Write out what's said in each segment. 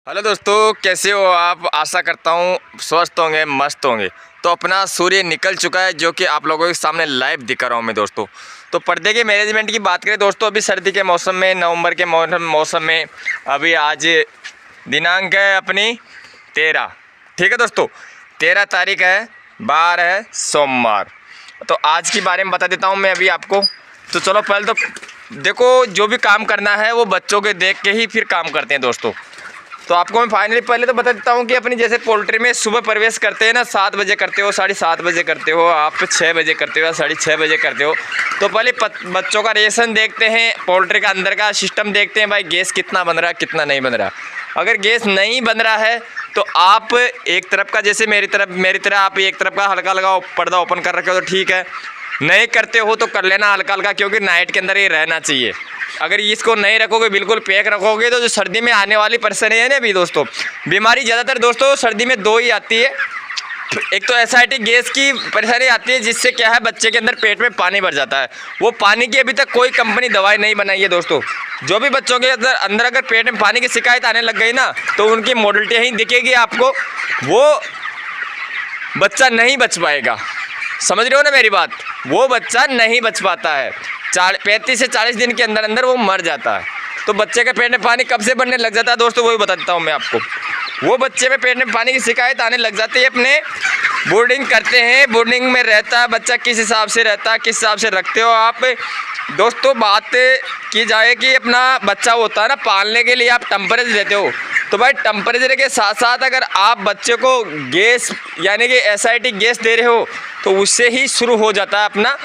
Hello दोस्तों, कैसे हो आप। आशा करता हूँ स्वस्थ होंगे, मस्त होंगे। तो अपना सूर्य निकल चुका है, जो कि आप लोगों के सामने लाइव दिखा रहा हूँ मैं दोस्तों। तो पर्दे के मैनेजमेंट की बात करें दोस्तों, अभी सर्दी के मौसम में, नवंबर के मौसम में अभी आज दिनांक है अपनी 13, ठीक है दोस्तों, 13 तारीख है, बार है सोमवार। तो आज के बारे में बता देता हूँ मैं अभी आपको। तो चलो पहले तो देखो, जो भी काम करना है वो बच्चों के देख के ही फिर काम करते हैं दोस्तों। तो आपको मैं फाइनली पहले तो बता देता हूँ कि अपनी जैसे पोल्ट्री में सुबह प्रवेश करते हैं ना, 7 बजे करते हो, 7:30 बजे करते हो, आप 6 बजे करते हो, 6:30 बजे करते हो। तो पहले बच्चों का रेशन देखते हैं, पोल्ट्री का अंदर का सिस्टम देखते हैं, भाई गैस कितना बन रहा है, कितना नहीं बन रहा। अगर गैस नहीं बन रहा है तो आप एक तरफ का, जैसे मेरी तरह आप एक तरफ का हल्का लगाओ, पर्दा ओपन कर रखे हो तो ठीक है। नहीं करते हो तो कर लेना हल्का हल्का, क्योंकि नाइट के अंदर ये रहना चाहिए। अगर इसको नहीं रखोगे, बिल्कुल पैक रखोगे, तो जो सर्दी में आने वाली परेशानी है ना अभी दोस्तों, बीमारी ज़्यादातर दोस्तों सर्दी में 2 ही आती है। एक तो एसिडिटी गैस की परेशानी आती है, जिससे क्या है बच्चे के अंदर पेट में पानी भर जाता है। वो पानी की अभी तक कोई कंपनी दवाई नहीं बनाई है दोस्तों। जो भी बच्चों के अंदर अगर पेट में पानी की शिकायत आने लग गई ना, तो उनकी मोडलिटी ही दिखेगी आपको, वो बच्चा नहीं बच पाएगा। समझ रहे हो ना मेरी बात, वो बच्चा नहीं बच पाता है। 35 से 40 दिन के अंदर अंदर वो मर जाता है। तो बच्चे के पेट में पानी कब से बनने लग जाता है दोस्तों, वही बता देता हूँ मैं आपको। वो बच्चे में पेट में पानी की शिकायत आने लग जाती है, अपने बोर्डिंग करते हैं, बोर्डिंग में रहता है बच्चा, किस हिसाब से रहता है, किस हिसाब से रखते हो आप दोस्तों। बात की जाए कि अपना बच्चा होता है ना, पालने के लिए आप टेम्परेचर देते हो, तो भाई टेम्परेचर के साथ साथ अगर आप बच्चे को गैस यानी कि एसिडिटी गैस दे रहे हो, तो उससे ही शुरू हो जाता है अपना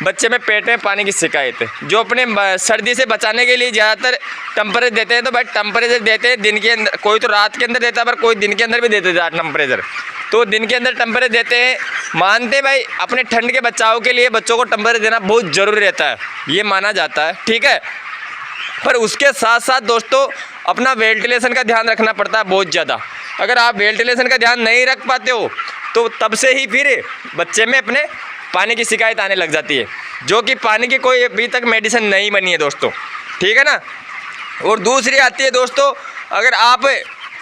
बच्चे में पेट में पानी की शिकायत। जो अपने सर्दी से बचाने के लिए ज़्यादातर टेम्परेचर देते हैं, तो भाई टेम्परेचर देते हैं दिन के अंदर, कोई तो रात के अंदर देता है, पर कोई दिन के अंदर भी देते हैं टेम्परेचर। तो दिन के अंदर टेम्परेचर देते हैं, मानते भाई अपने ठंड के बचाव के लिए बच्चों को टेम्परेचर देना बहुत ज़रूरी रहता है, ये माना जाता है, ठीक है। पर उसके साथ साथ दोस्तों अपना वेंटिलेशन का ध्यान रखना पड़ता है बहुत ज़्यादा। अगर आप वेंटिलेशन का ध्यान नहीं रख पाते हो, तो तब से ही फिर बच्चे में अपने पानी की शिकायत आने लग जाती है, जो कि पानी की कोई अभी तक मेडिसिन नहीं बनी है दोस्तों, ठीक है ना। और दूसरी आती है दोस्तों, अगर आप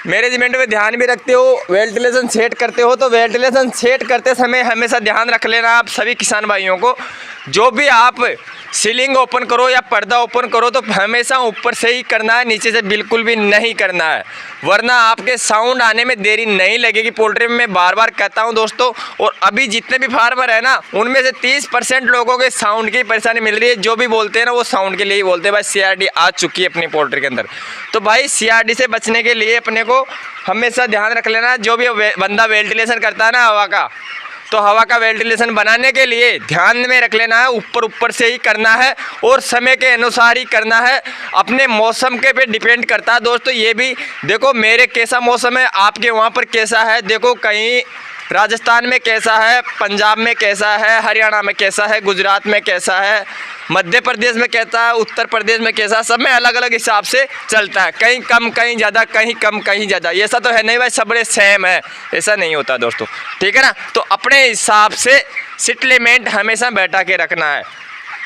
मैनेजमेंट में ध्यान भी रखते हो, वेंटिलेशन सेट करते हो, तो वेंटिलेशन सेट करते समय हमेशा ध्यान रख लेना आप सभी किसान भाइयों को, जो भी आप सीलिंग ओपन करो या पर्दा ओपन करो, तो हमेशा ऊपर से ही करना है, नीचे से बिल्कुल भी नहीं करना है, वरना आपके साउंड आने में देरी नहीं लगेगी पोल्ट्री में। मैं बार बार कहता हूं दोस्तों, और अभी जितने भी फार्मर है ना, उनमें से 30% लोगों के साउंड की परेशानी मिल रही है। जो भी बोलते हैं ना, वो साउंड के लिए ही बोलते हैं, भाई CRD आ चुकी है अपनी पोल्ट्री के अंदर। तो भाई CRD से बचने के लिए अपने को हमेशा ध्यान रख लेना, जो भी बंदा वेंटिलेशन करता है ना हवा का, तो हवा का वेंटिलेशन बनाने के लिए ध्यान में रख लेना है, ऊपर से ही करना है, और समय के अनुसार ही करना है। अपने मौसम के पे डिपेंड करता है दोस्तों। ये भी देखो मेरे कैसा मौसम है, आपके वहाँ पर कैसा है, देखो कहीं राजस्थान में कैसा है, पंजाब में कैसा है, हरियाणा में कैसा है, गुजरात में कैसा है, मध्य प्रदेश में कैसा है, उत्तर प्रदेश में कैसा है, सब में अलग अलग हिसाब से चलता है, कहीं कम कहीं ज़्यादा, कहीं कम कहीं ज़्यादा। ऐसा तो है नहीं भाई सब बड़े सेम है, ऐसा नहीं होता दोस्तों, ठीक है ना। तो अपने हिसाब से सेटलमेंट हमेशा बैठा के रखना है।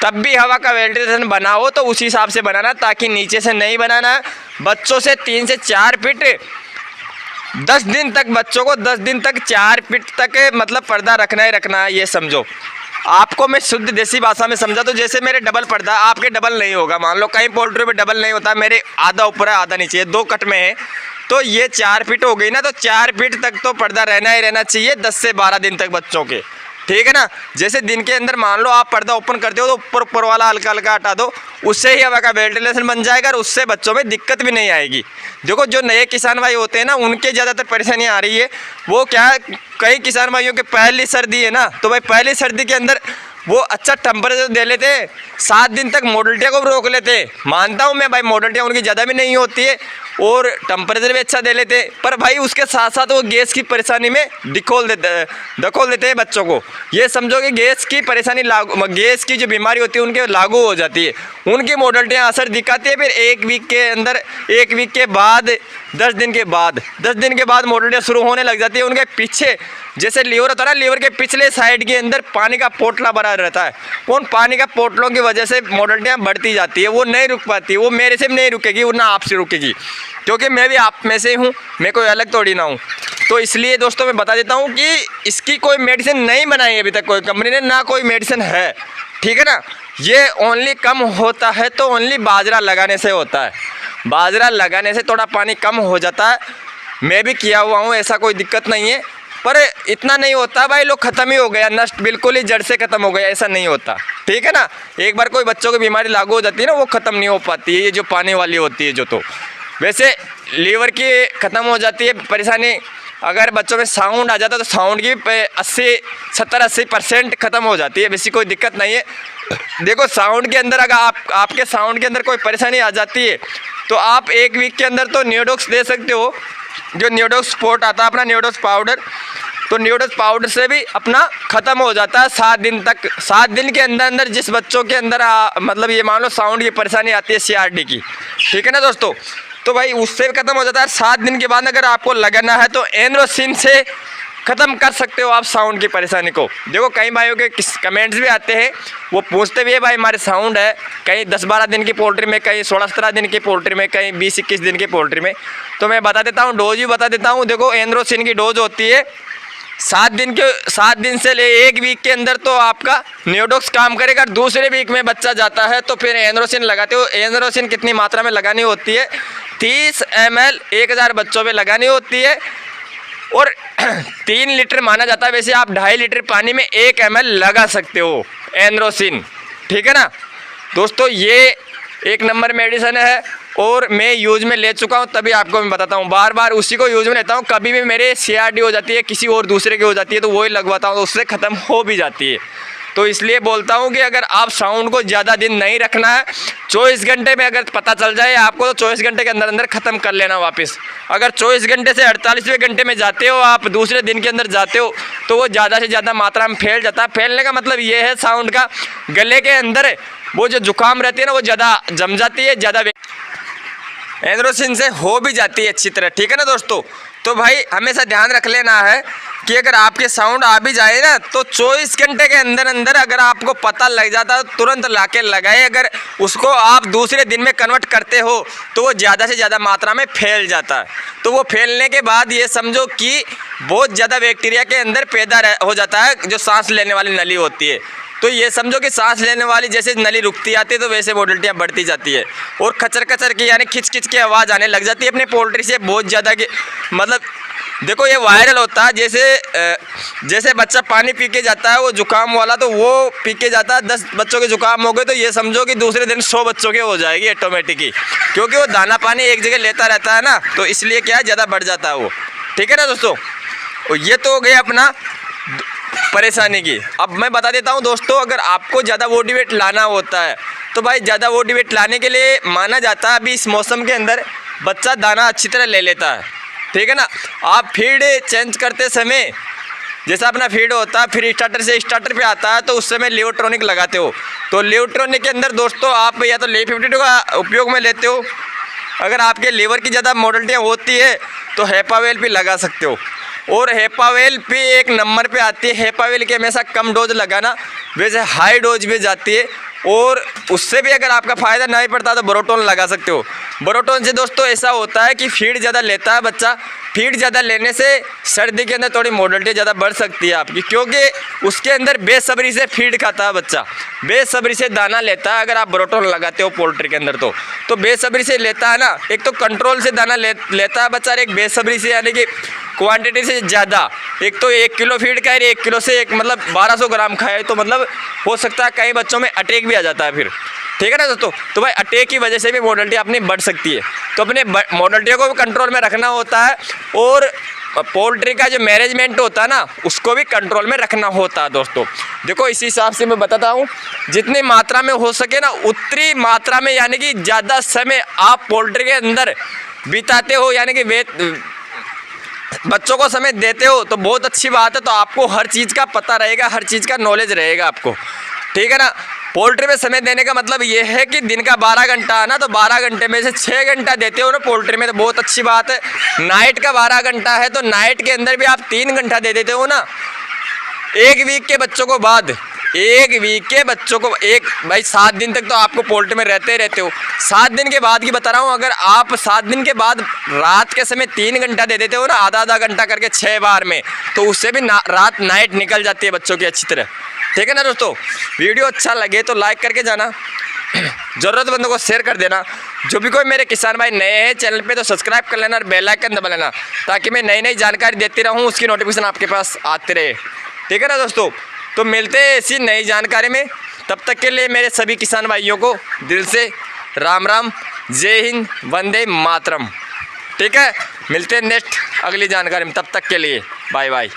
तब भी हवा का वेंटिलेशन बनाओ तो उस हिसाब से बनाना, ताकि नीचे से नहीं बनाना। बच्चों से 3 से 4 फीट 10 दिन तक, बच्चों को 10 दिन तक 4 फीट तक मतलब पर्दा रखना ही रखना है, ये समझो। आपको मैं शुद्ध देसी भाषा में समझा, तो जैसे मेरे डबल पर्दा, आपके डबल नहीं होगा, मान लो कहीं पोल्ट्री में डबल नहीं होता, मेरे आधा ऊपर है आधा नीचे है, 2 कट में है, तो ये 4 फीट हो गई ना। तो 4 फीट तक तो पर्दा रहना ही रहना चाहिए 10 से 12 दिन तक बच्चों के, ठीक है ना। जैसे दिन के अंदर मान लो आप पर्दा ओपन करते हो, तो ऊपर वाला हल्का हल्का हटा दो, उससे ही हवा का वेंटिलेशन बन जाएगा, और उससे बच्चों में दिक्कत भी नहीं आएगी। देखो जो नए किसान भाई होते हैं ना, उनके ज़्यादातर परेशानी आ रही है, वो क्या, कई किसान भाइयों के पहली सर्दी है ना, तो भाई पहली सर्दी के अंदर वो अच्छा टेम्परेचर दे लेते, 7 दिन तक मोडलिटी को रोक लेते। मानता हूँ मैं भाई, मोडलिटी उनकी ज़्यादा भी नहीं होती है, और टेम्परेचर भी अच्छा दे लेते, पर भाई उसके साथ साथ वो गैस की परेशानी में धकोल देते हैं बच्चों को। ये समझो कि गैस की परेशानी गैस की जो बीमारी होती है उनके लागू हो जाती है, उनकी मोडलिटियाँ असर दिखाती है। फिर 1 वीक के अंदर, 1 वीक के बाद, 10 दिन के बाद मोडलिटियाँ शुरू होने लग जाती है। उनके पीछे जैसे लीवर होता है ना, लीवर के पिछले साइड के अंदर पानी का पोटला भरा रहता है। उन पानी का पोटलों की वजह से मोर्टेलिटियाँ बढ़ती जाती है, वो नहीं रुक पाती, वो मेरे से भी नहीं रुकेगी, वो ना आपसे रुकेगी, क्योंकि मैं भी आप में से हूँ, मैं कोई अलग थोड़ी ना हूँ। तो इसलिए दोस्तों मैं बता देता हूँ कि इसकी कोई मेडिसिन नहीं बनाई अभी तक कोई कंपनी ने, ना कोई मेडिसिन है, ठीक है ना। ये ओनली कम होता है तो ओनली बाजरा लगाने से होता है, बाजरा लगाने से थोड़ा पानी कम हो जाता है। मैं भी किया हुआ हूँ, ऐसा कोई दिक्कत नहीं है, पर इतना नहीं होता भाई लोग ख़त्म ही हो गया, नष्ट बिल्कुल ही जड़ से ख़त्म हो गया, ऐसा नहीं होता, ठीक है ना। एक बार कोई बच्चों की बीमारी लागू हो जाती है ना, वो ख़त्म नहीं हो पाती है, ये जो पानी वाली होती है जो। तो वैसे लीवर की ख़त्म हो जाती है परेशानी, अगर बच्चों में साउंड आ जाता है तो साउंड की 70-80% ख़त्म हो जाती है, वैसी कोई दिक्कत नहीं है। देखो साउंड के अंदर अगर आपके साउंड के अंदर कोई परेशानी आ जाती है तो आप 1 वीक के अंदर तो नियोडोक्स दे सकते हो, जो नियोडोक्स स्पोर्ट आता है अपना नियोडोक्स पाउडर, तो नियोडोक्स पाउडर से भी अपना ख़त्म हो जाता है 7 दिन तक। 7 दिन के अंदर अंदर जिस बच्चों के अंदर मतलब ये मान लो साउंड की परेशानी आती है CRD की, ठीक है ना दोस्तों, तो भाई उससे भी ख़त्म हो जाता है। 7 दिन के बाद अगर आपको लगाना है तो एंड्रोसिन से ख़त्म कर सकते हो आप साउंड की परेशानी को। देखो कई भाइयों के कमेंट्स भी आते हैं, वो पूछते भी है भाई हमारे साउंड है कहीं 10-12 दिन की पोल्ट्री में, कहीं 16-17 दिन की पोल्ट्री में, कहीं 20-21 दिन की पोल्ट्री में। तो मैं बता देता हूँ, डोज भी बता देता हूँ। देखो एंड्रोसिन की डोज होती है 7 दिन से ले 1 वीक के अंदर तो आपका नियोडोक्स काम करेगा। दूसरे वीक में बच्चा जाता है तो फिर एंड्रोसिन लगाते हो। एंड्रोसिन कितनी मात्रा में लगानी होती है? 30 ml 1000 बच्चों में लगानी होती है, और 3 लीटर माना जाता है। वैसे आप 2.5 लीटर पानी में 1 ml लगा सकते हो एंड्रोसिन, ठीक है ना दोस्तों। ये 1 नंबर मेडिसिन है और मैं यूज़ में ले चुका हूँ, तभी आपको मैं बताता हूँ। बार बार उसी को यूज़ में लेता हूँ। कभी भी मेरे CRD हो जाती है, किसी और दूसरे की हो जाती है, तो वही लगवाता हूँ, तो उससे ख़त्म हो भी जाती है। तो इसलिए बोलता हूँ कि अगर आप साउंड को ज़्यादा दिन नहीं रखना है, 24 घंटे में अगर पता चल जाए आपको, तो 24 घंटे के अंदर अंदर ख़त्म कर लेना वापस। अगर 24 घंटे से 48वें घंटे में जाते हो, आप दूसरे दिन के अंदर जाते हो, तो वो ज़्यादा से ज़्यादा मात्रा में फैल जाता है। फैलने का मतलब ये है साउंड का, गले के अंदर वो जो जुकाम रहती है ना, वो ज़्यादा जम जाती है, ज़्यादा एंड्रोसिन से हो भी जाती है अच्छी तरह, ठीक है ना दोस्तों। तो भाई हमेशा ध्यान रख लेना है कि अगर आपके साउंड आ भी जाए ना, तो 24 घंटे के अंदर अंदर अगर आपको पता लग जाता है तो तुरंत लाके लगाए। अगर उसको आप दूसरे दिन में कन्वर्ट करते हो तो वो ज़्यादा से ज़्यादा मात्रा में फैल जाता है। तो वो फैलने के बाद ये समझो कि बहुत ज़्यादा बैक्टीरिया के अंदर पैदा हो जाता है, जो सांस लेने वाली नली होती है। तो ये समझो कि सांस लेने वाली जैसे नली रुकती आती है, तो वैसे मोर्टेलिटियाँ बढ़ती जाती है, और खचर खचर की यानी खिच खिच की आवाज़ आने लग जाती है अपने पोल्ट्री से बहुत ज़्यादा की। मतलब देखो ये वायरल होता है, जैसे बच्चा पानी पी के जाता है वो जुकाम वाला, तो वो पी के जाता है, 10 बच्चों के जुकाम हो गए, तो ये समझो कि दूसरे दिन 100 बच्चों के हो जाएगी ऑटोमेटिकली, क्योंकि वो दाना पानी एक जगह लेता रहता है ना, तो इसलिए क्या है ज़्यादा बढ़ जाता है वो, ठीक है ना दोस्तों। ये तो हो गया अपना परेशानी की। अब मैं बता देता हूँ दोस्तों, अगर आपको ज़्यादा बॉडी वेट लाना होता है तो भाई ज़्यादा बॉडी वेट लाने के लिए माना जाता है अभी इस मौसम के अंदर बच्चा दाना अच्छी तरह ले लेता है, ठीक है ना। आप फीड चेंज करते समय जैसा अपना फीड होता है, फिर स्टार्टर से स्टार्टर पे आता है, तो उस समय लियोट्रॉनिक लगाते हो। तो लियोट्रॉनिक के अंदर दोस्तों आप या तो ले52 का उपयोग में लेते हो, अगर आपके लीवर की ज़्यादा मोर्टेलिटियाँ होती है तो हेपावेल भी लगा सकते हो। और हेपावेल भी 1 नंबर पे आती है। हेपावेल के हमेशा कम डोज लगाना, वैसे हाई डोज भी जाती है, और उससे भी अगर आपका फ़ायदा नहीं पड़ता तो बोरोटोन लगा सकते हो। बोरोटोन से दोस्तों ऐसा होता है कि फीड ज़्यादा लेता है बच्चा, फीड ज़्यादा लेने से सर्दी के अंदर थोड़ी मोर्टेलिटी ज़्यादा बढ़ सकती है आपकी, क्योंकि उसके अंदर बेसब्री से फीड खाता है बच्चा, बेसब्री से दाना लेता है। अगर आप बोरोटोन लगाते हो पोल्ट्री के अंदर तो बेसब्री से लेता है ना, एक तो कंट्रोल से दाना लेता है बच्चा, एक बेसब्री से यानी कि क्वांटिटी से ज़्यादा। एक तो 1 किलो फीड का 1 किलो से एक मतलब 1200 ग्राम खाए, तो मतलब हो सकता है कई बच्चों में अटैक भी आ जाता है फिर, ठीक है ना दोस्तों। तो भाई अटैक की वजह से भी मोर्टेलिटी अपनी बढ़ सकती है, तो अपने मोर्टेलिटी को भी कंट्रोल में रखना होता है, और पोल्ट्री का जो मैनेजमेंट होता है ना, उसको भी कंट्रोल में रखना होता है दोस्तों। देखो इसी हिसाब से मैं बताता हूँ, जितनी मात्रा में हो सके ना उतनी मात्रा में, यानी कि ज़्यादा समय आप पोल्ट्री के अंदर बिताते हो, यानी कि बच्चों को समय देते हो, तो बहुत अच्छी बात है। तो आपको हर चीज़ का पता रहेगा, हर चीज़ का नॉलेज रहेगा आपको, ठीक है ना। पोल्ट्री में समय देने का मतलब ये है कि दिन का 12 घंटा है ना, तो 12 घंटे में से 6 घंटा देते हो ना पोल्ट्री में, तो बहुत अच्छी बात है। नाइट का 12 घंटा है, तो नाइट के अंदर भी आप 3 घंटा दे देते हो ना। 1 वीक के बच्चों को बाद 1 वीक के बच्चों को एक भाई 7 दिन तक तो आपको पोल्ट्री में रहते हो। 7 दिन के बाद की बता रहा हूँ, अगर आप 7 दिन के बाद रात के समय 3 घंटा दे देते हो ना, आधा घंटा करके 6 बार में, तो उससे भी रात नाइट निकल जाती है बच्चों की अच्छी तरह। ठीक है ना दोस्तों, वीडियो अच्छा लगे तो लाइक करके जाना, ज़रूरतमंदों को शेयर कर देना। जो भी कोई मेरे किसान भाई नए हैं चैनल पे तो सब्सक्राइब कर लेना और बेल आइकन दबा लेना, ताकि मैं नई नई जानकारी देती रहूँ, उसकी नोटिफिकेशन आपके पास आते रहे। ठीक है ना दोस्तों, तो मिलते हैं ऐसी नई जानकारी में। तब तक के लिए मेरे सभी किसान भाइयों को दिल से राम राम, जय हिंद, वंदे मातरम। ठीक है, मिलते हैं नेक्स्ट अगली जानकारी में, तब तक के लिए बाय बाय।